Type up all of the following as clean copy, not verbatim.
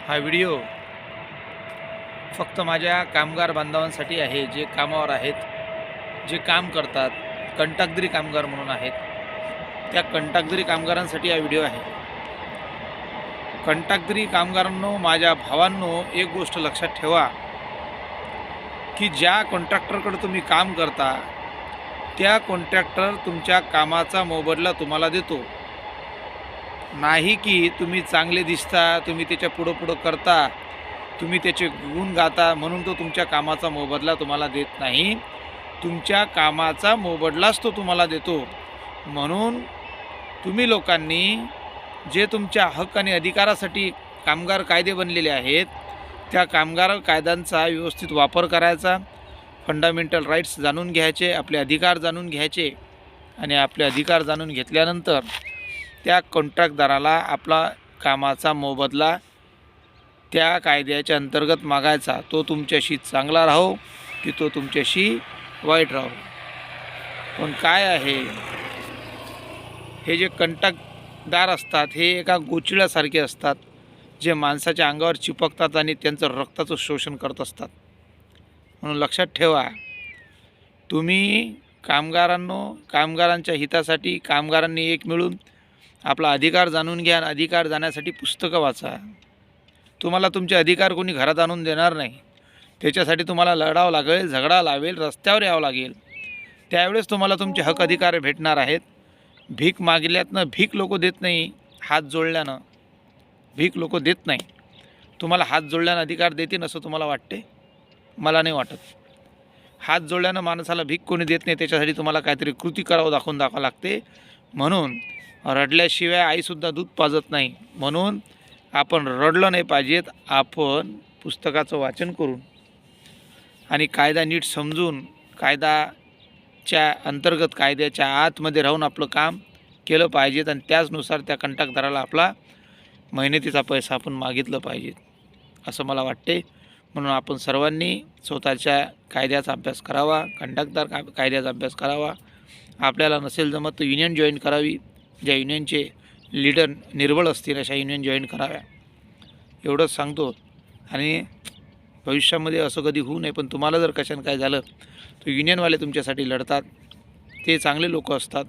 हा व्हिडिओ फक्त माझ्या कामगार बांधवांसाठी आहे, जे कामावर आहेत, जे काम करतात, कंत्राटदारी कामगार म्हणून आहेत. त्या कंत्राटदारी कामगारांसाठी हा व्हिडिओ आहे. कंत्राटदारी कामगारांनो, माझ्या भावांनो, एक गोष्ट लक्षात ठेवा की ज्या कॉन्ट्रॅक्टरकडे तुम्ही काम करता त्या कॉन्ट्रॅक्टर तुमच्या कामाचा मोबदला तुम्हाला देतो. नाही की तुम्ही चांगले दिसता, तुम्ही त्याच्या पुढं करता, तुम्ही त्याचे गुण गाता म्हणून तो तुमच्या कामाचा मोबदला तुम्हाला देत नाही. तुमच्या कामाचा मोबदलाच तो तुम्हाला देतो. म्हणून तुम्ही लोकांनी जे तुमच्या हक्क आणि अधिकारासाठी कामगार कायदे बनलेले आहेत, त्या कामगार कायद्यांचा व्यवस्थित वापर करायचा, फंडामेंटल राईट्स जाणून घ्यायचे, आपले अधिकार जाणून घ्यायचे आणि आपले अधिकार जाणून घेतल्यानंतर त्या कॉन्ट्रॅक्टदाराला आपला कामाचा मोबदला त्या कायद्याच्या अंतर्गत मागायचा. तो तुमच्याशी चांगला राहो की तो तुमच्याशी वाईट राहो. पण काय आहे, हे जे कंत्राटदार असतात हे एका गोचिड्यासारखे असतात, जे माणसाच्या अंगावर चिपकतात आणि त्यांचं रक्ताचं शोषण करत असतात. म्हणून लक्षात ठेवा, तुम्ही कामगारांच्या हितासाठी कामगारांनी एक मिळून आपला अधिकार जाणून घ्या. अधिकार जाण्यासाठी पुस्तकं वाचा. तुम्हाला तुमचे अधिकार कोणी घरात आणून देणार नाही. त्याच्यासाठी तुम्हाला लढावं लागेल, झगडा लावेल, रस्त्यावर यावं लागेल. त्यावेळेस तुम्हाला तुमचे हक्क अधिकार भेटणार आहेत. भीक मागल्यातनं भीक लोक देत नाही, हात जोडल्यानं भीक लोक देत नाही. तुम्हाला हात जोडल्यानं अधिकार देतील असं तुम्हाला वाटते? मला नाही वाटत. हात जोडल्यानं माणसाला भीक कोणी देत नाही. त्याच्यासाठी तुम्हाला काहीतरी कृती दाखवून लागते. म्हणून रडल्याशिवाय आईसुद्धा दूध पाजत नाही. म्हणून आपण रडलं नाही पाहिजेत. आपण पुस्तकाचं वाचन करून आणि कायदा नीट समजून कायद्याच्या अंतर्गत कायद्याच्या आतमध्ये राहून आपलं काम केलं पाहिजेत आणि त्याचनुसार त्या कंत्राटदाराला आपला मेहनतीचा पैसा आपण मागितलं पाहिजे असं मला वाटते. म्हणून आपण सर्वांनी स्वतःच्या कायद्याचा अभ्यास करावा, कंत्राटदार कायद्याचा अभ्यास करावा. आपल्याला नसेल जमत तर युनियन जॉईन करावी. ज्या युनियनचे लीडर निर्बळ असतील अशा युनियन जॉईन कराव्या, एवढंच सांगतो. आणि भविष्यामध्ये असं कधी होऊ नये. पण तुम्हाला जर कशानं काय झालं तर युनियनवाले तुमच्यासाठी लढतात. ते चांगले लोक असतात,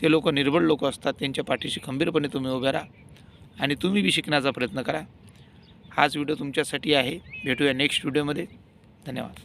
ते लोक निर्बळ लोक असतात. त्यांच्या पाठीशी खंबीरपणे तुम्ही उभे राहा आणि तुम्ही बी शिकण्याचा प्रयत्न करा. हाच व्हिडिओ तुमच्यासाठी आहे. भेटूया नेक्स्ट व्हिडिओमध्ये. धन्यवाद.